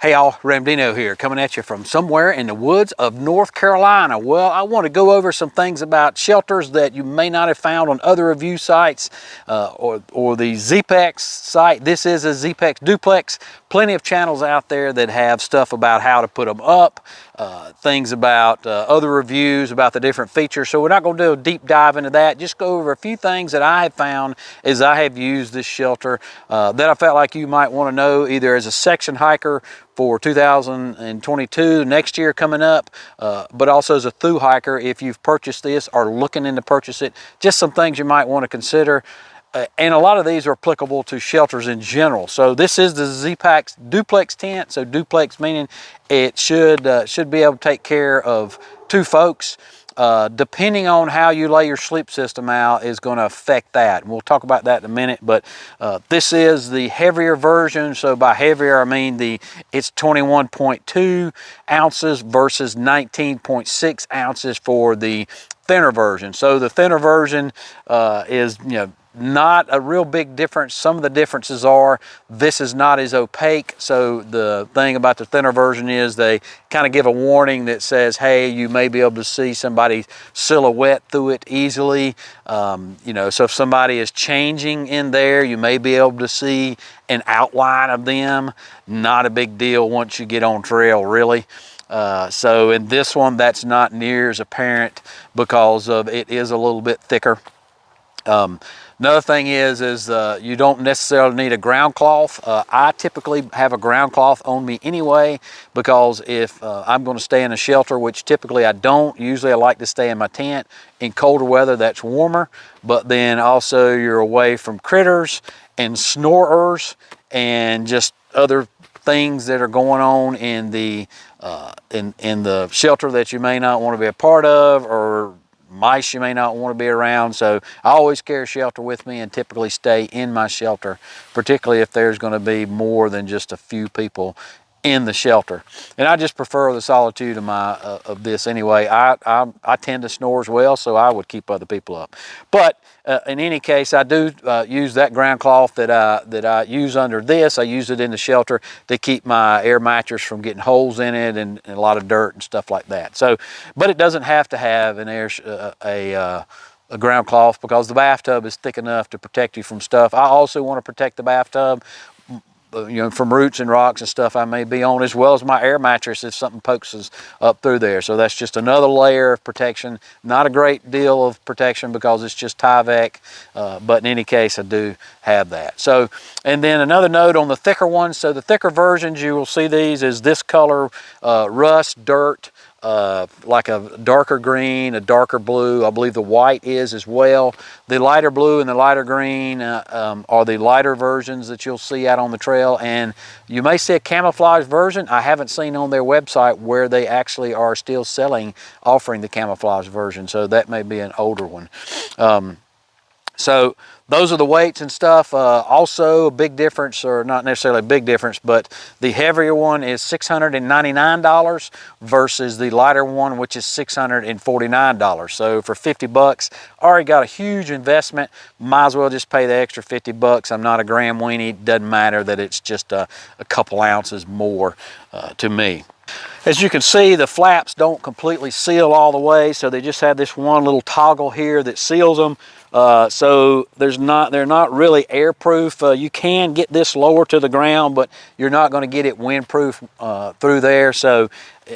Hey y'all, Ramdino here, coming at you from somewhere in the woods of North Carolina. Well, I want to go over some things about shelters that you may not have found on other review sites or the Zpacks site. This is a Zpacks Duplex. Plenty of channels out there that have stuff about how to put them up, things about other reviews, about the different features. So we're not going to do a deep dive into that. Just go over a few things that I have found as I have used this shelter that I felt like you might want to know, either as a section hiker for 2022, next year coming up, but also as a through hiker if you've purchased this or looking into purchase it. Just some things you might want to consider. And a lot of these are applicable to shelters in general. So this is the Zpacks Duplex tent. So duplex meaning it should be able to take care of two folks. Depending on how you lay your sleep system out is going to affect that. And we'll talk about that in a minute, but this is the heavier version. So by heavier, I mean it's 21.2 ounces versus 19.6 ounces for the thinner version. So the thinner version is, not a real big difference. Some of the differences are this is not as opaque. So the thing about the thinner version is they kind of give a warning that says, hey, you may be able to see somebody's silhouette through it easily. So if somebody is changing in there, you may be able to see an outline of them. Not a big deal once you get on trail, really. So in this one, that's not near as apparent because of it is a little bit thicker. Another thing is you don't necessarily need a ground cloth. I typically have a ground cloth on me anyway, because if I'm going to stay in a shelter, which typically I don't, usually I like to stay in my tent. In colder weather, that's warmer, but then also you're away from critters and snorers and just other things that are going on in the shelter that you may not want to be a part of, or mice you may not want to be around. So I always carry a shelter with me and typically stay in my shelter, particularly if there's going to be more than just a few people in the shelter. And I just prefer the solitude of this anyway. I tend to snore as well, so I would keep other people up. But in any case, I do use that ground cloth that I use under this. I use it in the shelter to keep my air mattress from getting holes in it and a lot of dirt and stuff like that. So, but it doesn't have to have an a ground cloth, because the bathtub is thick enough to protect you from stuff. I also want to protect the bathtub, from roots and rocks and stuff I may be on, as well as my air mattress if something pokes us up through there. So that's just another layer of protection. Not a great deal of protection because it's just Tyvek, but in any case, I do have that. So, and then another note on the thicker ones. So the thicker versions, you will see these is this color, rust, dirt, like a darker green, a darker blue. I believe the white is as well. The lighter blue and the lighter green are the lighter versions that you'll see out on the trail. And you may see a camouflage version. I haven't seen on their website where they actually are still offering the camouflage version. So that may be an older one. So those are the weights and stuff. Also a big difference, or not necessarily a big difference, but the heavier one is $699 versus the lighter one, which is $649. So for 50 bucks, already got a huge investment. Might as well just pay the extra 50 bucks. I'm not a gram weenie. It doesn't matter that it's just a couple ounces more to me. As you can see, the flaps don't completely seal all the way, so they just have this one little toggle here that seals them. So they're not really airproof. You can get this lower to the ground, but you're not going to get it windproof through there. So,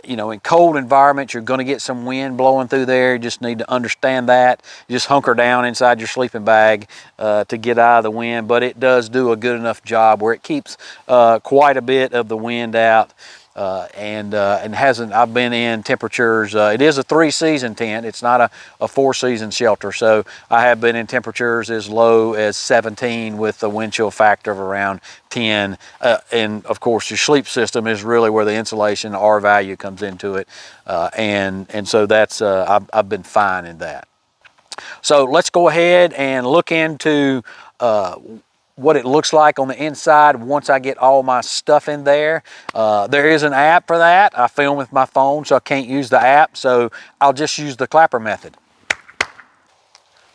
in cold environments, you're going to get some wind blowing through there. You just need to understand that. You just hunker down inside your sleeping bag to get out of the wind, but it does do a good enough job where it keeps quite a bit of the wind out. And I've been in temperatures, it is a 3-season tent. It's not a 4-season shelter. So I have been in temperatures as low as 17 with a wind chill factor of around 10. And of course your sleep system is really where the insulation R value comes into it. And so that's, I've been fine in that. So let's go ahead and look into what it looks like on the inside once I get all my stuff in there. There is an app for that. I film with my phone, so I can't use the app, so I'll just use the clapper method.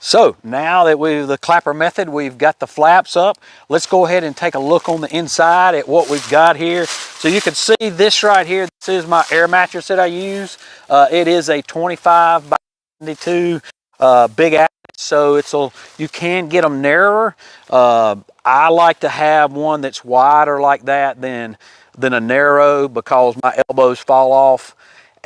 So now that the clapper method, we've got the flaps up, let's go ahead and take a look on the inside at what we've got here. So you can see this right here, this is my air mattress that I use. It is a 25 by 72 big ass, so you can get them narrower. I like to have one that's wider like that than a narrow, because my elbows fall off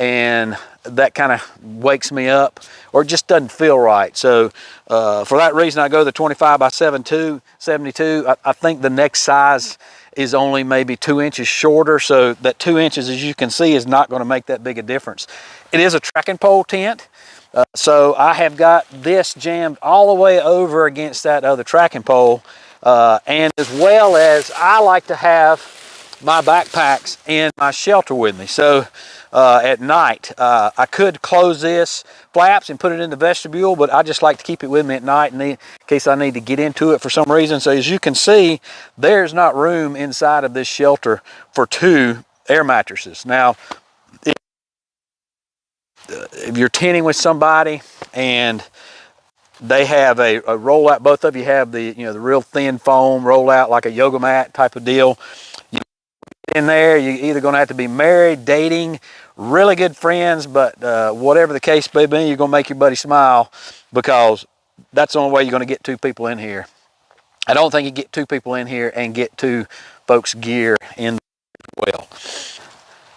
and that kind of wakes me up, or it just doesn't feel right. So for that reason, I go the 25 by 72. I think the next size is only maybe 2 inches shorter, so that 2 inches, as you can see, is not going to make that big a difference. It is a tracking pole tent, so I have got this jammed all the way over against that other tracking pole, and as well as I like to have my backpacks in my shelter with me. So at night, I could close this flaps and put it in the vestibule, but I just like to keep it with me at night in case I need to get into it for some reason. So as you can see, there's not room inside of this shelter for 2 air mattresses. Now, if you're tenting with somebody and they have a rollout, both of you have the real thin foam rollout like a yoga mat type of deal. In there, you're either going to have to be married, dating, really good friends, but whatever the case may be, you're going to make your buddy smile, because that's the only way you're going to get 2 people in here. I don't think you get 2 people in here and get 2 folks' gear in well.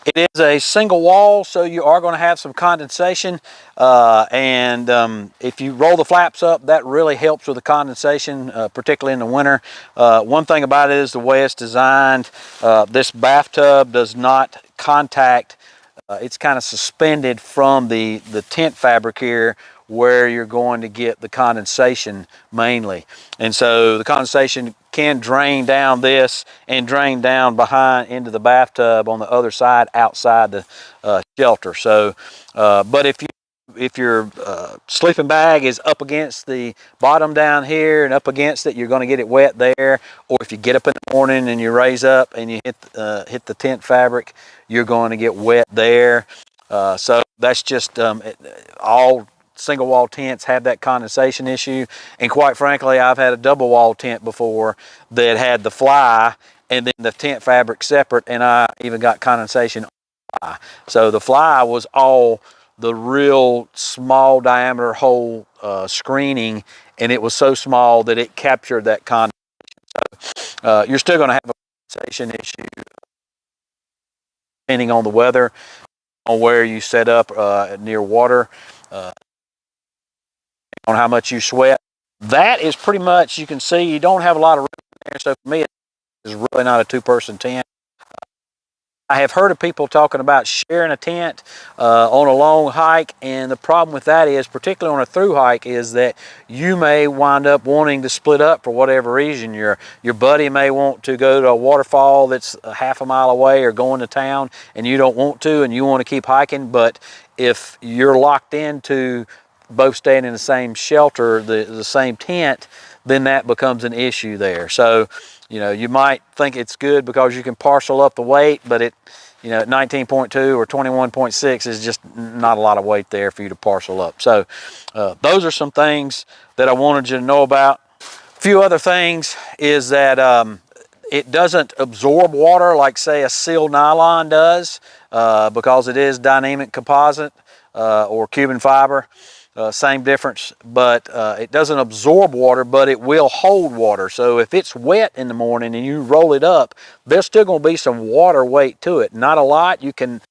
It is a single wall, so you are going to have some condensation, and if you roll the flaps up, that really helps with the condensation, particularly in the winter. One thing about it is the way it's designed. This bathtub does not contact, it's kind of suspended from the tent fabric here, where you're going to get the condensation mainly. And so the condensation can drain down this and drain down behind into the bathtub on the other side outside the shelter. So, but if your sleeping bag is up against the bottom down here and up against it, you're going to get it wet there. Or if you get up in the morning and you raise up and you hit the tent fabric, you're going to get wet there. So that's just all single wall tents have that condensation issue, and quite frankly, I've had a double wall tent before that had the fly and then the tent fabric separate, and I even got condensation on the fly. So the fly was all the real small diameter hole screening, and it was so small that it captured that condensation. So you're still going to have a condensation issue depending on the weather, on where you set up near water, on how much you sweat. That is pretty much, you can see you don't have a lot of room there. So for me, it's really not a 2-person tent. I have heard of people talking about sharing a tent on a long hike, and the problem with that is, particularly on a through hike, is that you may wind up wanting to split up for whatever reason. Your buddy may want to go to a waterfall that's a half a mile away or go into town, and you don't want to, and you want to keep hiking. But if you're locked into both staying in the same shelter, the same tent, then that becomes an issue there. So, you might think it's good because you can parcel up the weight, but at 19.2 or 21.6 is just not a lot of weight there for you to parcel up. So those are some things that I wanted you to know about. A few other things is that it doesn't absorb water like, say, a sealed nylon does, because it is dynamic composite or Cuban fiber. Same difference, but it doesn't absorb water, but it will hold water. So if it's wet in the morning and you roll it up, there's still going to be some water weight to it. Not a lot. You can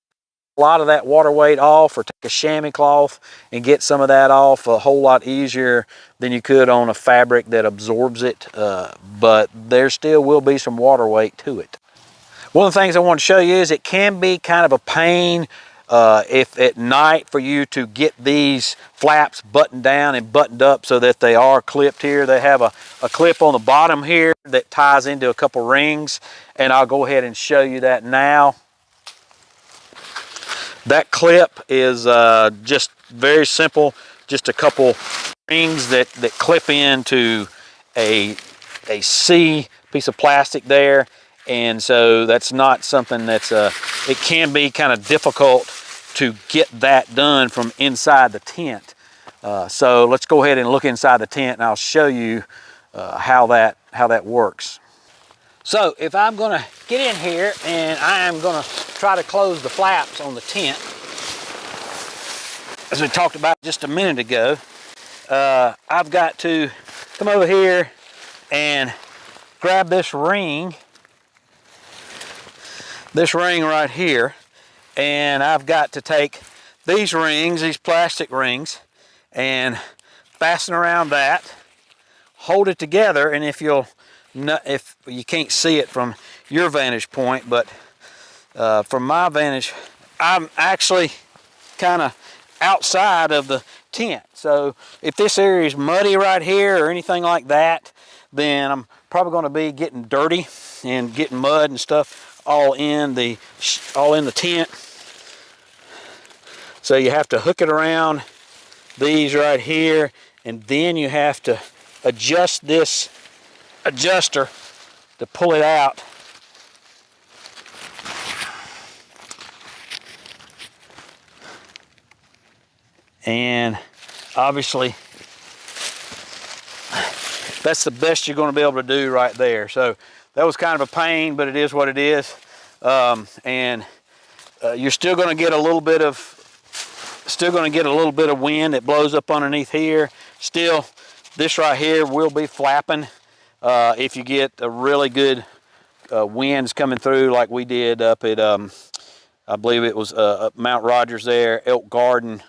a lot of that water weight off, or take a chamois cloth and get some of that off a whole lot easier than you could on a fabric that absorbs it, but there still will be some water weight to it. One of the things I want to show you is it can be kind of a pain if at night for you to get these flaps buttoned down and buttoned up so that they are clipped here. They have a clip on the bottom here that ties into a couple rings, and I'll go ahead and show you that now. That clip is just very simple, just a couple rings that clip into a C piece of plastic there. And so that's not something that's, it can be kind of difficult to get that done from inside the tent. So let's go ahead and look inside the tent, and I'll show you how that works. So if I'm gonna get in here and I am gonna try to close the flaps on the tent, as we talked about just a minute ago, I've got to come over here and grab this ring right here, and I've got to take these rings, these plastic rings, and fasten around that, hold it together, and if you can't see it from your vantage point, but from my vantage, I'm actually kind of outside of the tent. So if this area is muddy right here or anything like that, then I'm probably going to be getting dirty and getting mud and stuff all in the tent. So you have to hook it around these right here, and then you have to adjust this adjuster to pull it out. And obviously that's the best you're going to be able to do right there. So that was kind of a pain, but it is what it is. You're still going to get a little bit of wind that blows up underneath here. Still, this right here will be flapping if you get a really good winds coming through, like we did up at I believe it was up Mount Rogers there, Elk Garden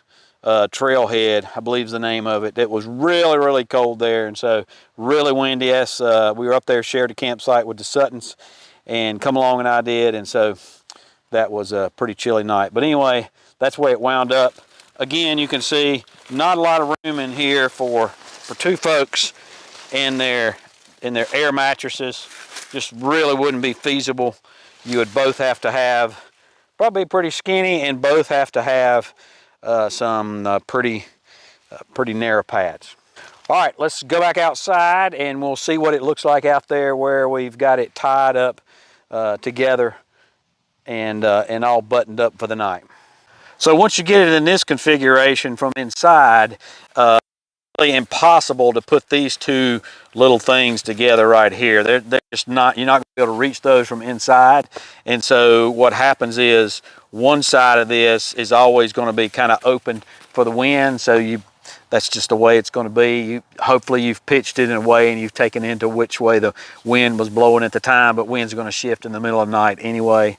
Trailhead, I believe is the name of it. It was really, really cold there, and so really windy. Yes, we were up there, shared a campsite with the Suttons, and come along and I did, and so that was a pretty chilly night. But anyway, that's the way it wound up. Again, you can see not a lot of room in here for two folks in their air mattresses. Just really wouldn't be feasible. You would both have to have probably pretty skinny, and both have to have some pretty narrow pads. All right, let's go back outside and we'll see what it looks like out there where we've got it tied up together and all buttoned up for the night. So once you get it in this configuration from inside, it's really impossible to put these two little things together right here. They're just not, you're not going to be able to reach those from inside. And so what happens is one side of this is always going to be kind of open for the wind. So that's just the way it's going to be. Hopefully you've pitched it in a way and you've taken into which way the wind was blowing at the time, but wind's going to shift in the middle of the night anyway.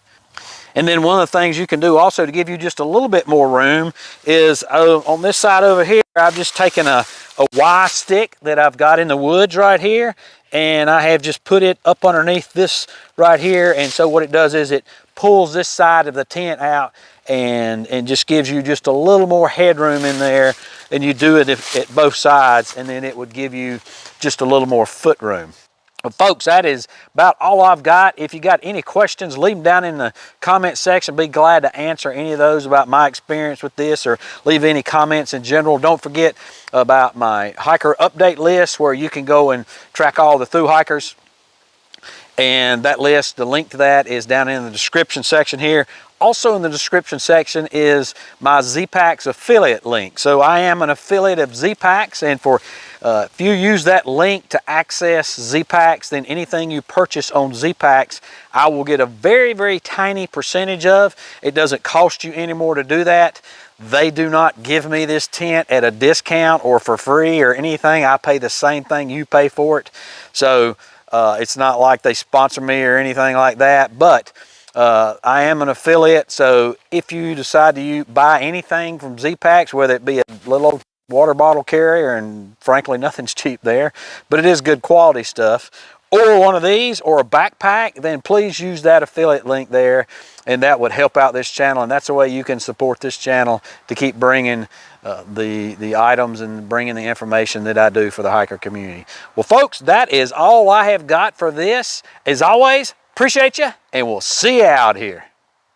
And then one of the things you can do also to give you just a little bit more room is on this side over here, I've just taken a Y stick that I've got in the woods right here, and I have just put it up underneath this right here. And so what it does is it pulls this side of the tent out and just gives you just a little more headroom in there, and you do it at both sides, and then it would give you just a little more foot room. Well, folks, that is about all I've got. If you got any questions, leave them down in the comment section. Be glad to answer any of those about my experience with this, or leave any comments in general. Don't forget about my hiker update list, where you can go and track all the through hikers. And that list, the link to that is down in the description section here. Also in the description section is my Zpacks affiliate link. So I am an affiliate of Zpacks, and if you use that link to access Zpacks, then anything you purchase on Zpacks, I will get a very, very tiny percentage of. It doesn't cost you any more to do that. They do not give me this tent at a discount or for free or anything. I pay the same thing you pay for it. So it's not like they sponsor me or anything like that, but I am an affiliate. So if you decide to buy anything from Zpacks, whether it be a little old water bottle carrier, and frankly nothing's cheap there, but it is good quality stuff, or one of these, or a backpack, then please use that affiliate link there, and that would help out this channel. And that's the way you can support this channel to keep bringing the items and bringing the information that I do for the hiker community. Well, folks, that is all I have got for this. As always, appreciate you, and we'll see you out here.